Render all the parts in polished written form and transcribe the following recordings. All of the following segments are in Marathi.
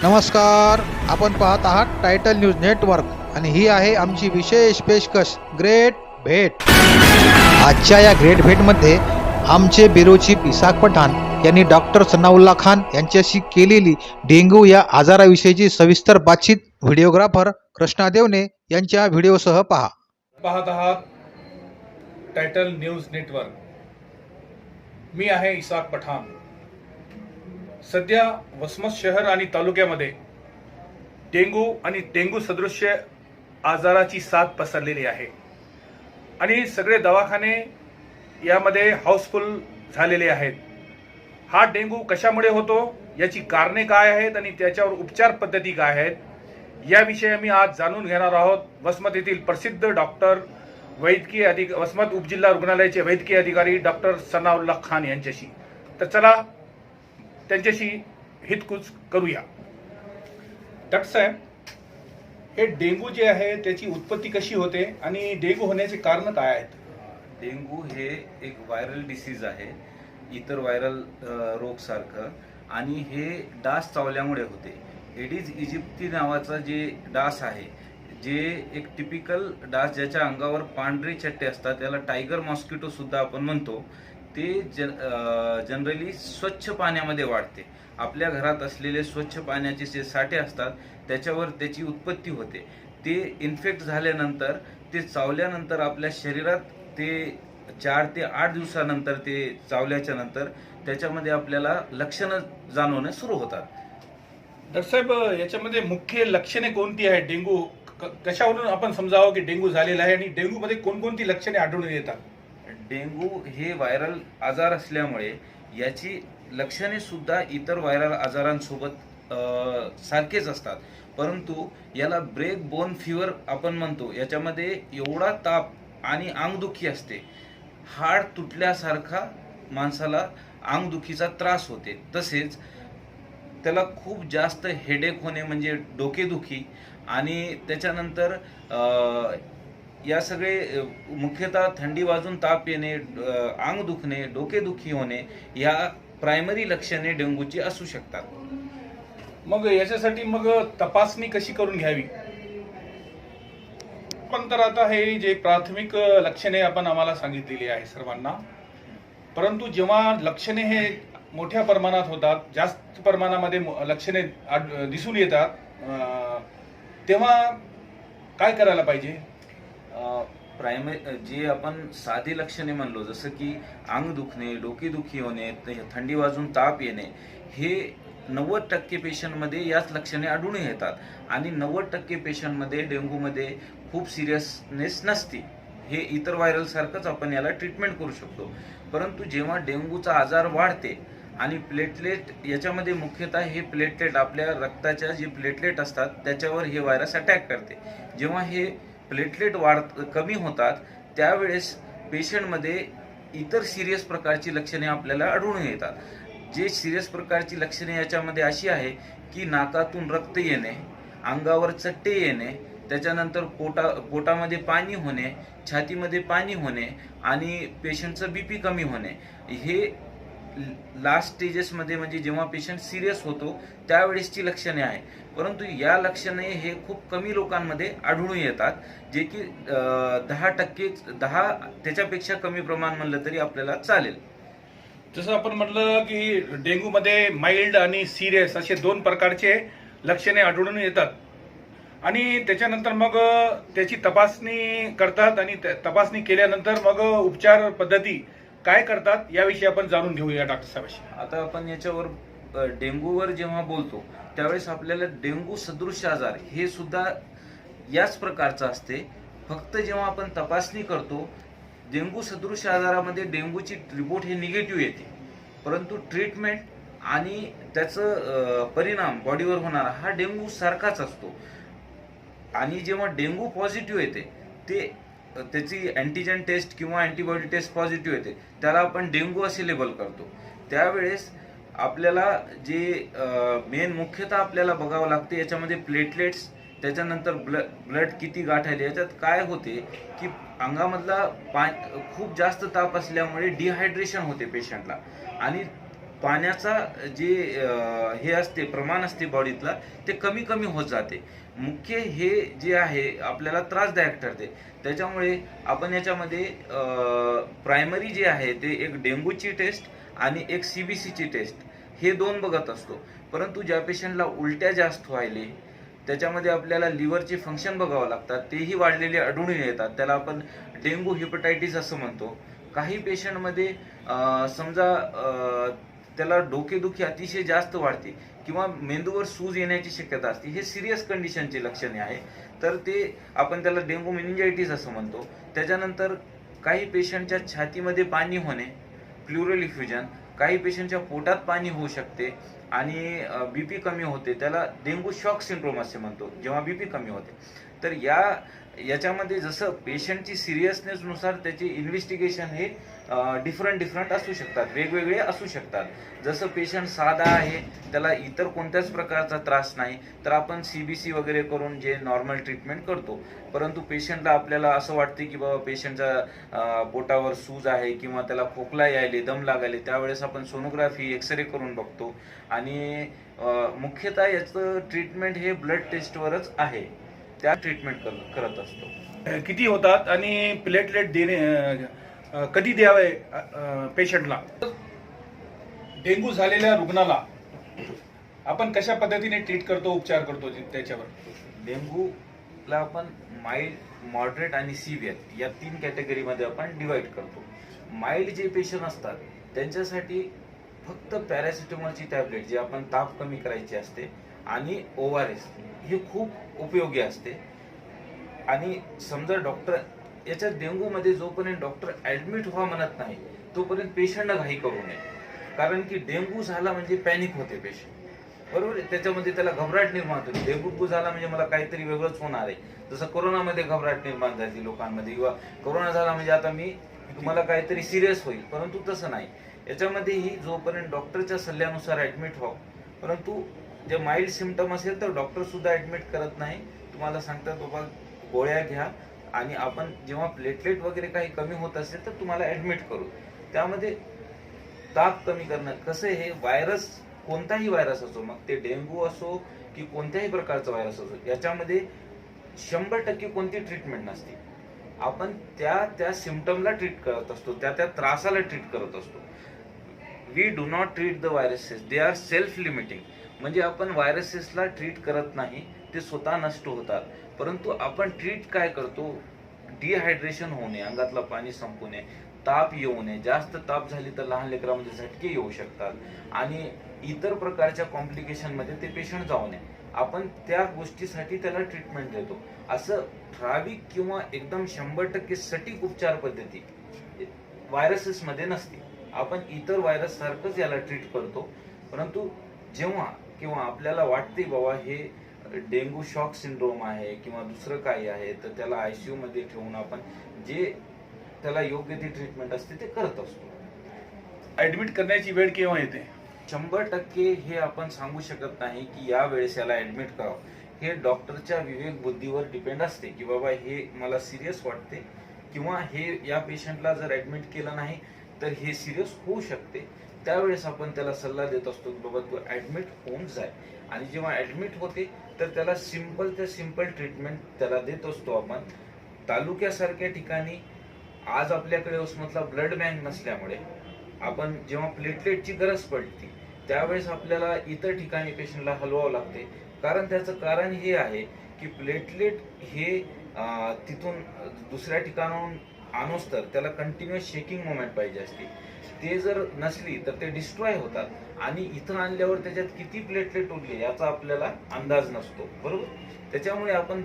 नमस्कार. आपण पाहत आहात टायटल न्यूज नेटवर्क आणि ही आहे आमची विशेष पेशकश ग्रेट भेट. आजच्या या ग्रेट भेटमध्ये आमचे ब्युरो चीफ इसाक पठाण यांनी डॉक्टर सनाउल्ला खान यांच्याशी केलेली डेंग्यू या आजाराविषयीची सविस्तर बातचीत व्हिडिओग्राफर कृष्णा देवने यांच्या व्हिडिओसह पहा. पाहत आहात टायटल न्यूज नेटवर्क. मी आहे इसाक पठाण. सध्या वसमत शहर आणि तालुक्यामध्ये डेंग्यू आणि डेंग्यू सदृश्य आजाराची साथ पसरलेली आहे आणि सगळे दवाखाने यामध्ये हाऊसफुल झालेले आहेत. हा डेंग्यू कशामुळे होतो, याची कारणे काय आहेत आणि त्याच्यावर उपचार पद्धती काय आहेत याविषयी आम्ही आज जाणून घेणार आहोत. वसमत येथील प्रसिद्ध डॉक्टर वसमत उपजिल्हा रुग्णालयाचे वैद्यकीय अधिकारी डॉक्टर सनाउल्ला खान यांच्याशी. तर चला त्यांच्याशी हितगुज करूया. डॉक्टर साहेब, हे डेंग्यू जे आहे त्याची उत्पत्ती कशी होते आणि डेंग्यू होण्याचे कारण काय आहेत? डेंग्यू हे एक व्हायरल डिसीज आहे, इतर व्हायरल रोग सारखं, आणि हे डास चावल्यामुळे होते. एडिस इजिप्ती नावाचा जे डास आहे, जे एक टिपिकल डास ज्याच्या अंगावर पांढरे चट्टे असतात, त्याला टायगर मॉस्किटो सुद्धा आपण म्हणतो. ते जनरली स्वच्छ पाण्यामध्ये वाढते. आपल्या घरात असलेले स्वच्छ पाण्याचे जे साठे असतात त्याच्यावर त्याची उत्पत्ती होते. ते इन्फेक्ट झाल्यानंतर, ते चावल्यानंतर आपल्या शरीरात ते 4 ते 8 दिवसानंतर, ते चावल्याच्या नंतर त्याच्यामध्ये आपल्याला लक्षणं जाणवणं सुरू होतात. डॉक्टर साहेब, याच्यामध्ये मुख्य लक्षणे कोणती आहेत? डेंग्यू कशावरून आपण समजावं की डेंग्यू झालेला आहे आणि डेंग्यू मध्ये कोणकोणती लक्षणे आढळून येतात? डेंग्यू हे व्हायरल आजार असल्यामुळे याची लक्षणे सुद्धा इतर व्हायरल आजारांसोबत सारखेच असतात, परंतु याला ब्रेक बोन फीवर आपण म्हणतो. याच्यामध्ये एवढा ताप आणि अंगदुखी असते, हाड तुटल्यासारखा माणसाला अंगदुखीचा त्रास होते. तसेच त्याला खूप जास्त हेडेक होणे म्हणजे डोकेदुखी, आणि त्याच्यानंतर या सगळे मुख्यतः थंडी वाजून ताप येणे, अंग दुखणे, डोकेदुखी होणे या प्रायमरी लक्षणे डेंग्यूची असू शकतात. मग याच्यासाठी तपासणी कशी करून घ्यावी? पण तर आता हे जे प्राथमिक लक्षणे आपण आम्हाला सांगितलेली आहे सर्वांना, परंतु जेव्हा लक्षणे हे मोठ्या प्रमाणात होतात, जास्त प्रमाणामध्ये लक्षणे दिसून येतात, तेव्हा काय करायला पाहिजे? प्रायमरी जे आपण साधी लक्षणे म्हणलो, जसं की अंग दुखणे, डोकेदुखी होणे, थंडी वाजून ताप येणे, हे 90% पेशंटमध्ये याच लक्षणे आढळून येतात. आणि 90% पेशंटमध्ये डेंग्यूमध्ये खूप सिरियसनेस नसते. हे इतर व्हायरल सारखंच आपण याला ट्रीटमेंट करू शकतो. परंतु जेव्हा डेंग्यूचा आजार वाढते आणि प्लेटलेट, याच्यामध्ये मुख्यतः हे प्लेटलेट, आपल्या रक्ताच्या जे प्लेटलेट असतात त्याच्यावर हे व्हायरस अटॅक करते. जेव्हा हे प्लेटलेट कमी होतात त्यावेळेस पेशंटमध्ये इतर सिरियस प्रकारची लक्षणे आपल्याला आढळून येतात. जे सिरियस प्रकारची लक्षणे याच्यामध्ये अशी आहे की नाकातून रक्त येणे, अंगावर चट्टे येणे, त्याच्यानंतर पोटामध्ये पाणी होणे, छातीमध्ये पाणी होणे आणि पेशंटचं बीपी कमी होणे. हे लास्ट स्टेजेसमध्ये, म्हणजे जेव्हा पेशंट सिरियस होतो त्यावेळेसची लक्षणे आहे. परंतु या लक्षणे हे खूप कमी लोकांमध्ये आढळून येतात, जे की 10% त्याच्यापेक्षा कमी प्रमाण म्हणलं तरी आपल्याला चालेल. जसं आपण म्हटलं की डेंग्यू मध्ये माइल्ड आणि सिरियस असे 2 प्रकारचे लक्षणे आढळून येतात आणि त्याच्यानंतर मग त्याची तपासणी करतात आणि तपासणी केल्यानंतर मग उपचार पद्धती काय करतात याविषयी आपण जाणून घेऊया डॉक्टर साहेबांशी. आता आपण याच्यावर डेंग्यूवर जेव्हा बोलतो त्यावेळेस आपल्याला डेंग्यू सदृश आजार हे सुद्धा याच प्रकारचं असते. फक्त जेव्हा आपण तपासणी करतो, डेंग्यू सदृश आजारामध्ये डेंग्यूची रिपोर्ट हे निगेटिव्ह येते, परंतु ट्रीटमेंट आणि त्याचं परिणाम बॉडीवर होणारा हा डेंग्यू सारखाच असतो. आणि जेव्हा डेंग्यू पॉझिटिव्ह येते, त्याची अँटीजन टेस्ट किंवा अँटीबॉडी टेस्ट पॉझिटिव्ह येते, त्याला आपण डेंग्यू असे लेबल करतो. त्यावेळेस आपल्याला जे मेन मुख्यतः आपल्याला बघावं लागते, याच्यामध्ये प्लेटलेट्स, त्याच्यानंतर ब्लड किती गाठायले. याच्यात काय होते की अंगामधला खूप जास्त ताप असल्यामुळे डिहायड्रेशन होते पेशंटला, आणि पाण्याचा जे हे असते प्रमाण असते बॉडीतला ते कमी कमी होत जाते. मुख्य हे जे आहे आपल्याला त्रासदायक ठरते. त्याच्यामुळे आपण याच्यामध्ये प्रायमरी जे आहे ते एक डेंग्यूची टेस्ट आणि एक CBCची टेस्ट हे 2 बघत असतो. परंतु ज्या पेशंटला उलट्या जास्त व्हायले त्याच्यामध्ये आपल्याला लिव्हरचे फंक्शन बघावं लागतात, तेही वाढलेले आढळून येतात. त्याला आपण डेंग्यू हेपटायटिस असं म्हणतो. काही पेशंटमध्ये समजा त्याला डोकेदुखी अतिशय जास्त वाढते किंवा मेंदूवर सूज येण्याची शक्यता असते. हे सिरियस कंडिशनचे लक्षणे आहे, तर ते आपण त्याला डेंग्यू मेनिंजायटिस असं म्हणतो. त्याच्यानंतर काही पेशंटच्या छातीमध्ये पाणी होणे, प्लुरल इफ्युजन, काही पेशंटच्या पोटात पाणी होऊ शकते आणि बीपी कमी होते, त्याला डेंग्यू शॉक सिंड्रोम असे म्हणतो जेव्हा बीपी कमी होते. तर याच्यामध्ये जसं पेशंटची सिरियसनेस नुसार त्याचे इन्व्हेस्टिगेशन हे डिफरंट असू शकतात, वेगवेगळे असू शकतात. जसं पेशंट साधा आहे, त्याला इतर कोणत्याच प्रकारचा त्रास नाही, तर आपण CBC वगैरे करून जे नॉर्मल ट्रीटमेंट करतो. परंतु पेशंटला आपल्याला असं वाटते की बाबा पेशंटच्या पोटावर सूज आहे किंवा त्याला खोकला यायले, दम लागायले, त्यावेळेस आपण सोनोग्राफी एक्सरे करून बघतो. आणि मुख्यतः याचं ट्रीटमेंट हे ब्लड टेस्टवरच आहे, त्या ट्रीटमेंट करत असतो. किती होतात आणि प्लेटलेट देणे कधी द्यावे पेशंटला? डेंग्यू झालेल्या रुग्णाला आपण कशा पद्धतीने ट्रीट करतो, उपचार करतो त्याच्यावर? डेंग्यूला आपण माइल्ड, मॉडरेट आणि सिव्हिअर या 3 कॅटेगरीमध्ये आपण डिवाइड करतो. माइल्ड जे पेशंट असतात त्यांच्यासाठी फक्त पॅरासिटामॉलची टॅबलेट जी आपण ताप कमी करायची असते आणि ORS हे खूप उपयोगी असते. आणि समजा डॉक्टर याच्या डेंग्यूमध्ये जोपर्यंत डॉक्टर ऍडमिट व्हा म्हणत नाही तोपर्यंत पेशंटला घाई करू नये. कारण की डेंग्यू झाला म्हणजे पॅनिक होते पेशंट, बरोबर. त्याच्यामध्ये त्याला घबराट निर्माण होते. डेंग्यू झाला म्हणजे मला काहीतरी वेगळंच होणार आहे. जसं कोरोनामध्ये घबराट निर्माण झाली लोकांमध्ये, किंवा कोरोना झाला म्हणजे आता तुम्हाला काहीतरी सिरियस होईल, परंतु तसं नाही. याच्यामध्येही जोपर्यंत डॉक्टरच्या सल्ल्यानुसार ऍडमिट व्हा. परंतु जे माइल्ड सिम्पटम असेल तर डॉक्टर सुद्धा ऍडमिट करत नाही, तुम्हाला सांगतात बाबा गोळ्या घ्या आणि आपण जेव्हा प्लेटलेट वगैरे काही कमी होत असेल तर तुम्हाला ऍडमिट करू. त्यामध्ये ताप कमी करणं कसं, हे व्हायरस कोणताही व्हायरस असो, मग ते डेंग्यू असो की कोणत्याही प्रकारचा व्हायरस असो, याच्यामध्ये 100% कोणती ट्रीटमेंट नसते. आपण त्या सिम्पटमला ट्रीट करत असतो, त्या त्रासाला ट्रीट करत असतो. We do not treat the viruses, they are self limiting. म्हणजे आपण व्हायरसेसला ट्रीट करत नाही, ते स्वतः नष्ट होतात. परंतु आपण ट्रीट काय करतो, डिहायड्रेशन होऊ नये, अंगातलं पाणी संपू नये, ताप येऊ नये. जास्त ताप झाली तर लहान लेकरांमध्ये झटके येऊ शकतात आणि इतर प्रकारच्या कॉम्प्लिकेशन मध्ये ते पेशंट जाऊ नये. आपण त्या गोष्टीसाठी त्याला ट्रीटमेंट देतो. असं ठराविक किंवा एकदम 100% सटीक उपचार पद्धती व्हायरसेस मध्ये नसते. आपण इतर व्हायरस सारखंच याला ट्रीट करतो. परंतु जेव्हा किंवा आपल्याला वाटते बाबा हे डेंग्यू शॉक सिंड्रोम आहे किंवा दुसरं काही आहे, तर त्याला ICU मध्ये ठेवून आपण जे त्याला योग्य ती ट्रीटमेंट असते ते करत असतो. ऍडमिट करण्याची वेळ केव्हा येते? 100% हे आपण सांगू शकत नाही की या वेळेस याला ऍडमिट करावं. हे डॉक्टरच्या विवेक बुद्धीवर डिपेंड असते की बाबा हे मला सिरियस वाटते किंवा हे या पेशंटला जर ऍडमिट केलं नाही तर हे सिरियस होऊ शकते. त्यावेळेस आपण त्याला सल्ला देत असतो की बाबा तू ऍडमिट होऊन जाय. आणि जेव्हा ऍडमिट होते तर त्याला सिंपल ट्रीटमेंट त्याला देत असतो आपण. तालुक्यासारख्या ठिकाणी आज आपल्याकडे वसमतला ब्लड बँक नसल्यामुळे आपण जेव्हा प्लेटलेटची गरज पडते त्यावेळेस आपल्याला इतर ठिकाणी पेशंटला हलवावं लागते. कारण त्याचं कारण हे आहे की प्लेटलेट हे तिथून दुसऱ्या ठिकाणाहून आणूस तर त्याला कंटिन्युअस शेकिंग मोमेंट पाहिजे असते. ते जर नसली तर ते डिस्ट्रॉय होतात आणि इथं आणल्यावर त्याच्यात किती प्लेटलेट उरले याचा आपल्याला अंदाज नसतो, बरोबर. त्याच्यामुळे आपण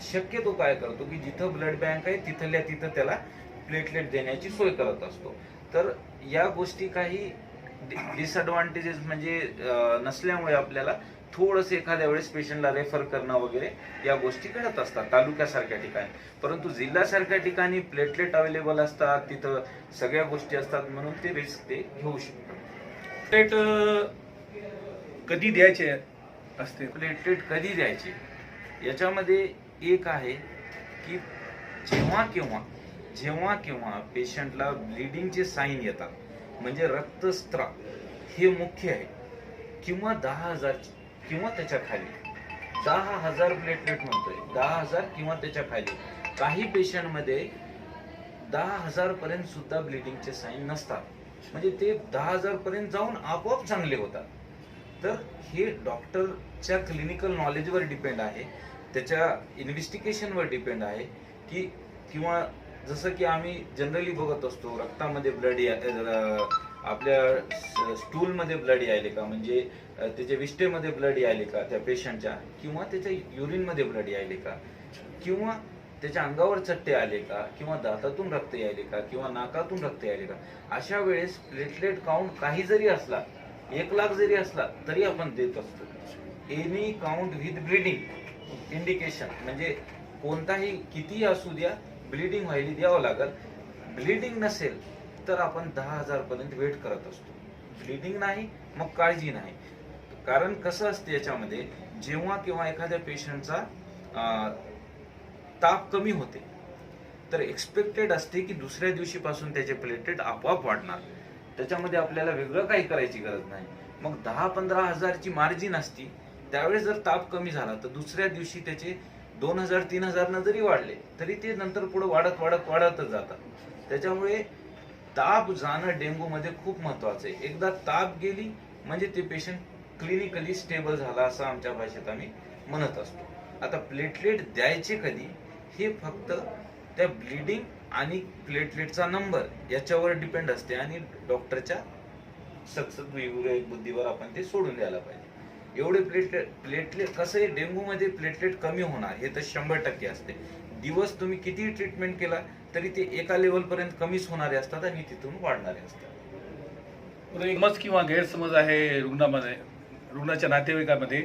शक्यतो काय करतो की जिथं ब्लड बँक आहे तिथल्या तिथं त्याला प्लेटलेट देण्याची सोय करत असतो. तर या गोष्टी काही डिसएडव्हान्टेजेस म्हणजे नसल्यामुळे आपल्याला थोडंसं एखाद्या वेळेस पेशंटला रेफर करणं वगैरे या गोष्टी घडत असतात तालुक्यासारख्या ठिकाणी. परंतु जिल्ह्यासारख्या ठिकाणी प्लेटलेट अवेलेबल असतात, तिथं सगळ्या गोष्टी असतात, म्हणून ते रिस्क ते घेऊ शकतात. प्लेट कधी द्यायचे असते? प्लेटलेट कधी द्यायचे याच्यामध्ये एक आहे की जेव्हा केव्हा पेशंटला ब्लिडिंगचे साईन येतात, म्हणजे रक्तस्त्राव हे मुख्य आहे, किंवा 10,000 किंवा त्याच्या खाली. 10,000 प्लेटलेट म्हणतोय, 10,000 किंवा त्याच्या खाली. काही पेशंटमध्ये 10,000 पर्यंत सुद्धा ब्लिडिंगचे साईन नसतात, म्हणजे ते 10,000 पर्यंत जाऊन आपोआप चांगले होतात. तर हे डॉक्टरच्या क्लिनिकल नॉलेजवर डिपेंड आहे, त्याच्या इन्व्हेस्टिगेशनवर डिपेंड आहे की, किंवा जसं की आम्ही जनरली बघत असतो, रक्तामध्ये ब्लड आपल्या स्टूलमध्ये ब्लड यायले का, म्हणजे त्याच्या विष्ठेमध्ये ब्लड यायले का त्या पेशंटच्या, किंवा त्याच्या युरिनमध्ये ब्लड यायले का, किंवा त्याच्या अंगावर चट्टे आले का, किंवा दातातून रक्त यायले का, किंवा नाकातून रक्त यायले का. अशा वेळेस प्लेटलेट काउंट काही जरी असला, 1,00,000 जरी असला तरी आपण देत असतो. Any count with bleeding indication, म्हणजे कोणताही कितीही असू द्या, ब्लिडिंग व्हायला द्यावं लागेल. ब्लिडिंग नसेल तर आपण 10,000 पर्यंत वेट करत असतो. ब्लिडिंग नाही मग काळजी नाही. कारण कसं असते याच्यामध्ये, जेव्हा किंवा एखाद्या पेशंटचा ताप कमी होते तर एक्सपेक्टेड असते की दुसऱ्या दिवशीपासून त्याचे प्लेटलेट आपोआप वाढणार. त्याच्यामध्ये आपल्याला वेगळं काही करायची गरज नाही. मग 10-15 हजारची मार्जिन असती, त्यावेळेस जर ताप कमी झाला तर दुसऱ्या दिवशी त्याचे 2,000-3,000 न जरी वाढले तरी ते नंतर पुढे वाढत वाढत वाढतच जातात. त्याच्यामुळे ताप जाणं डेंग्यू मध्ये खूप महत्वाचं आहे. एकदा ताप गेली म्हणजे ते पेशंट क्लिनिकली स्टेबल झाला असं आमच्या भाषेत आम्ही म्हणत असतो. आता प्लेटलेट द्यायचे कधी हे फक्त त्या ब्लिडिंग आणि प्लेटलेटचा नंबर याच्यावर डिपेंड असते, आणि डॉक्टरच्या सक्सेस बुद्धीवर आपण ते सोडून द्यायला पाहिजे. एवढे प्लेटलेट कसं आहे, डेंग्यू मध्ये प्लेटलेट कमी होणार हे तर 100% असते. दिवस तुम्ही किती ट्रीटमेंट केला तरी ते एका लेवल पर्यंत कमीच होणारे असतात आणि तिथून वाढणारे असतात. एक समज किंवा गैरसमज आहे रुग्णाच्या नातेवाईकामध्ये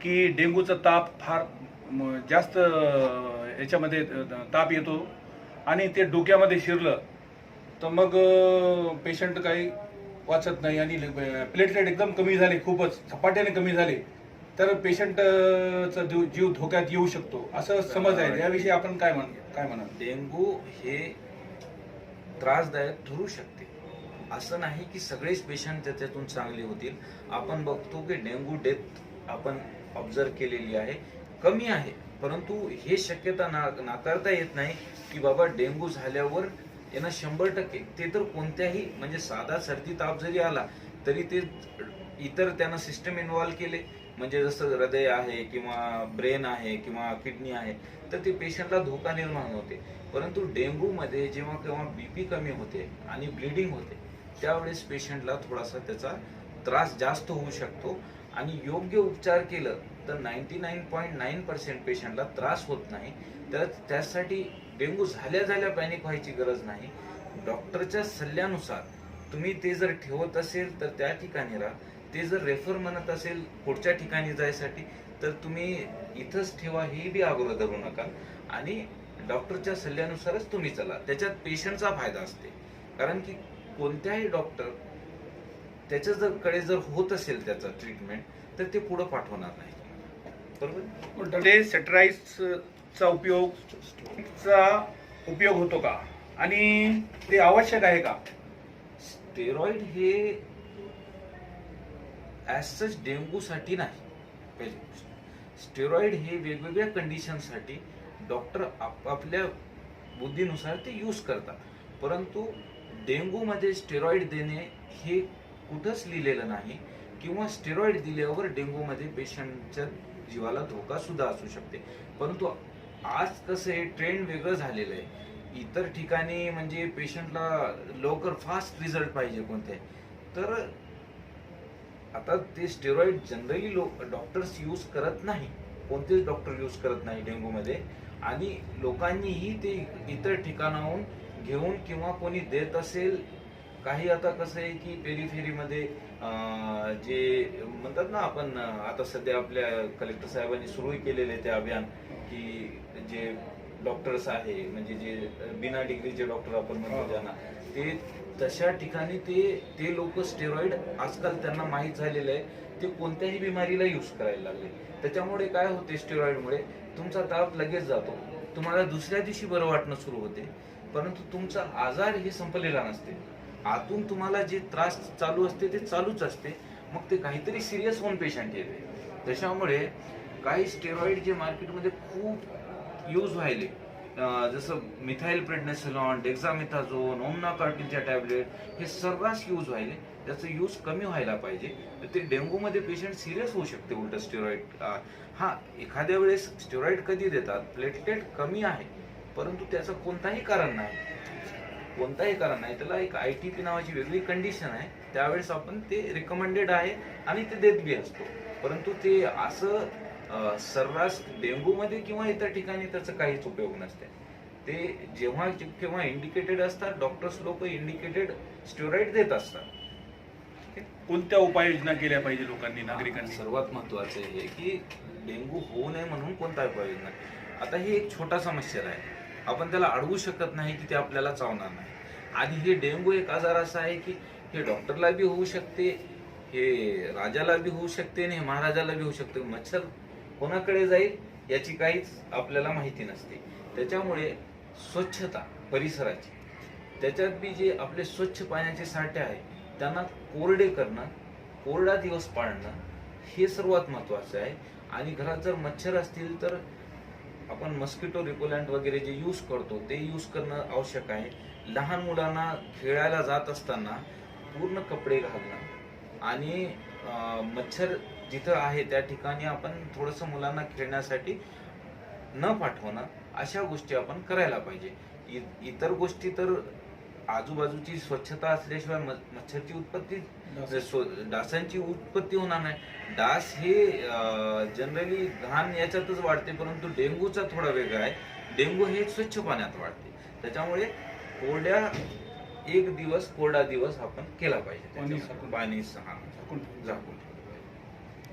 की डेंग्यूचा ताप फार जास्त याच्यामध्ये ताप येतो आणि ते डोक्यामध्ये शिरलं तर मग पेशंट काही वाचत नाही, आणि प्लेटलेट एकदम कमी झाले, खूपच झपाट्याने कमी झाले तर पेशंटचा जीव धोक्यात येऊ शकतो असं समज आहे. याविषयी आपण काय म्हणाल? डेंग्यू हे त्रासदायक ठरू शकते, असं नाही की सगळेच पेशंट त्याच्यातून चांगले होतील. आपण बघतो की डेंग्यू डेथ आपण ऑब्झर्व केलेली आहे, कमी आहे, परंतु हे शक्यता नाकारता येत नाही की बाबा डेंग्यू झाल्यावर यांना 100% ते तर कोणत्याही, म्हणजे साधा सर्दी ताप जरी आला तरी ते इतर त्यांना सिस्टम इन्व्हॉल्व केले, म्हणजे जसं हृदय आहे किंवा ब्रेन आहे किंवा किडनी आहे, तर ते पेशंटला धोका निर्माण होते. परंतु डेंग्यू मध्ये जेव्हा केव्हा बीपी कमी होते आणि ब्लिडिंग होते त्यावेळेस पेशंटला थोडासा त्याचा त्रास जास्त होऊ शकतो, आणि योग्य उपचार केलं तर 99.9% पेशंटला त्रास होत नाही. तर त्यासाठी डेंग्यू झाल्या पॅनिक व्हायची गरज नाही. डॉक्टरच्या सल्ल्यानुसार तुम्ही ते जर ठेवत असेल तर त्या ठिकाणी राहा, ते जर रेफर म्हणत असेल पुढच्या ठिकाणी जायसाठी तर तुम्ही इथंच ठेवा, हे बी आग्रह धरू नका, आणि डॉक्टरच्या सल्ल्यानुसारच तुम्ही चला. त्याच्यात पेशंटचा फायदा असते, कारण की कोणत्याही डॉक्टर त्याच्या जर होत असेल त्याचा ट्रीटमेंट तर ते पुढे पाठवणार नाही. बरोबर. ते सेटराइड्सचा उपयोग होतो का आणि ते आवश्यक आहे का? स्टेरॉइड हे ॲज सच डेंग्यू साठी नाही. पहिली गोष्ट, स्टेरॉइड हे वेगवेगळ्या कंडिशनसाठी डॉक्टर आपापल्या बुद्धीनुसार ते यूज करतात, परंतु डेंग्यू मध्ये स्टेरॉइड देणे हे कुठंच लिहिलेलं नाही, किंवा स्टेरॉइड दिल्यावर डेंग्यू मध्ये पेशंटच्या जीवाला धोका सुद्धा असू शकते. परंतु आज कसं आहे, ट्रेंड वेगळं झालेलं आहे. इतर ठिकाणी म्हणजे पेशंटला लवकर फास्ट रिझल्ट पाहिजे कोणते, तर आता ते स्टेरॉइड जनरली डॉक्टर्स यूज करत नाही, कोणतेच डॉक्टर यूज करत नाही डेंग्यू मध्ये, आणि लोकांनीही ते इतर ठिकाणाहून घेऊन किंवा कोणी देत असेल. काही आता कसं आहे की पेरीफेरीमध्ये जे म्हणतात ना, आपण आता सध्या आपल्या कलेक्टर साहेबांनी सुरू केलेले ते अभियान की जे डॉक्टर्स आहे, म्हणजे जे बिना डिग्रीचे डॉक्टर आपण म्हणतो ज्यांना, ते तशा ठिकाणी ते लोक स्टेरॉइड आजकाल त्यांना माहीत झालेलं आहे, ते कोणत्याही बिमारीला यूज करायला लागले. त्याच्यामुळे काय होते, स्टेरॉइडमुळे तुमचा ताप लगेच जातो, तुम्हाला दुसऱ्या दिवशी बरं वाटणं सुरू होते, परंतु तुमचा आजार हे संपलेला नसते. आतून तुम्हाला जे त्रास चालू असते ते चालूच असते, मग ते काहीतरी सिरियस होऊन पेशंट येते. त्याच्यामुळे काही स्टेरॉइड जे मार्केटमध्ये खूप यूज व्हायले, जसं मिथाइल प्रेडनिसोलोन, डेक्सामेथाझोन, ओमनाकॉर्टिलच्या टॅबलेट, हे सर्रास यूज व्हायले. त्याचा यूज कमी व्हायला पाहिजे. तर ते डेंग्यूमध्ये पेशंट सिरियस होऊ शकते उलट स्टेरॉइड. हा, एखाद्या वेळेस स्टेरॉइड कधी देतात, प्लेटलेट कमी आहे परंतु त्याचं कोणताही कारण नाही, त्याला एक ITP नावाची वेगळी कंडिशन आहे, त्यावेळेस आपण ते रिकमेंडेड आहे आणि ते देत बी असतो. परंतु ते असं सर्रास डेंग्यूमध्ये किंवा इतर ठिकाणी त्याचा काहीच उपयोग नसते. ते जेव्हा केव्हा इंडिकेटेड असतात, डॉक्टर्स लोक इंडिकेटेड स्टेरॉइड देत असतात. कोणत्या उपाययोजना केल्या पाहिजे लोकांनी, नागरिकांनी? सर्वात महत्वाचं हे की डेंग्यू होऊ नये म्हणून कोणता उपाययोजना. आता हे एक छोटासा मच्छर आहे, आपण त्याला अडवू शकत नाही की ते आपल्याला चावणार नाही. आणि हे डेंग्यू एक आजार असा आहे की हे डॉक्टरला बी होऊ शकते, हे राजाला बी होऊ शकते आणि हे महाराजाला बी होऊ शकते. मच्छर कोणाकडे जाईल याची काहीच आपल्याला माहिती नसते. त्याच्यामुळे स्वच्छता परिसराची, त्याच्यात बी जे आपले स्वच्छ पाण्याचे साठे आहे त्यांना कोरडे करणं, कोरडा दिवस पाळणं हे सर्वात महत्वाचं आहे. आणि घरात जर मच्छर असतील तर आपण मस्किटो रिपोलंट वगैरे जे यूज करतो ते यूज करणं आवश्यक आहे. लहान मुलांना खेळायला जात असताना पूर्ण कपडे घालणं आणि मच्छर जिथं आहे त्या ठिकाणी आपण थोडंसं मुलांना खेळण्यासाठी न पाठवणं, अशा गोष्टी आपण करायला पाहिजे. इतर गोष्टी तर आजूबाजूची स्वच्छता असल्याशिवाय मच्छरची उत्पत्ती, डासांची उत्पत्ती होणार नाही. डास हे जनरली घाण याच्यातच वाढते, परंतु डेंग्यूचा थोडा वेगळा आहे. डेंग्यू हे स्वच्छ पाण्यात वाढते. त्याच्यामुळे कोरडा दिवस आपण केला पाहिजे. पाणी झाकून.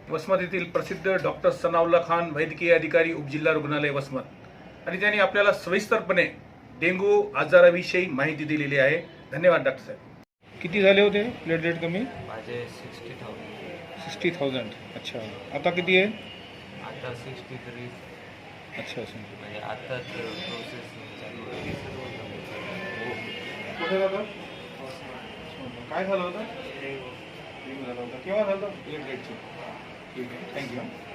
वसमत येथील प्रसिद्ध डॉक्टर सनाउल्ला खान वैद्यकीय अधिकारी उपजिल्हा रुग्णालय वसमत, आणि त्यांनी आपल्याला सविस्तरपणे डेंग्यू आजाराविषयी माहिती दिलेली आहे. धन्यवाद डॉक्टर साहेब. किती झाले होते प्लेटलेट कमी? माझे 60,000. 60,000. अच्छा, आता किती आहे? आता 63. अच्छा अच्छा. म्हणजे आताच प्रोसेस चालू आहे. कुठे जातात? काय झालं होतं? केव्हा झालं? प्लेटलेटची. ठीक आहे, थँक्यू.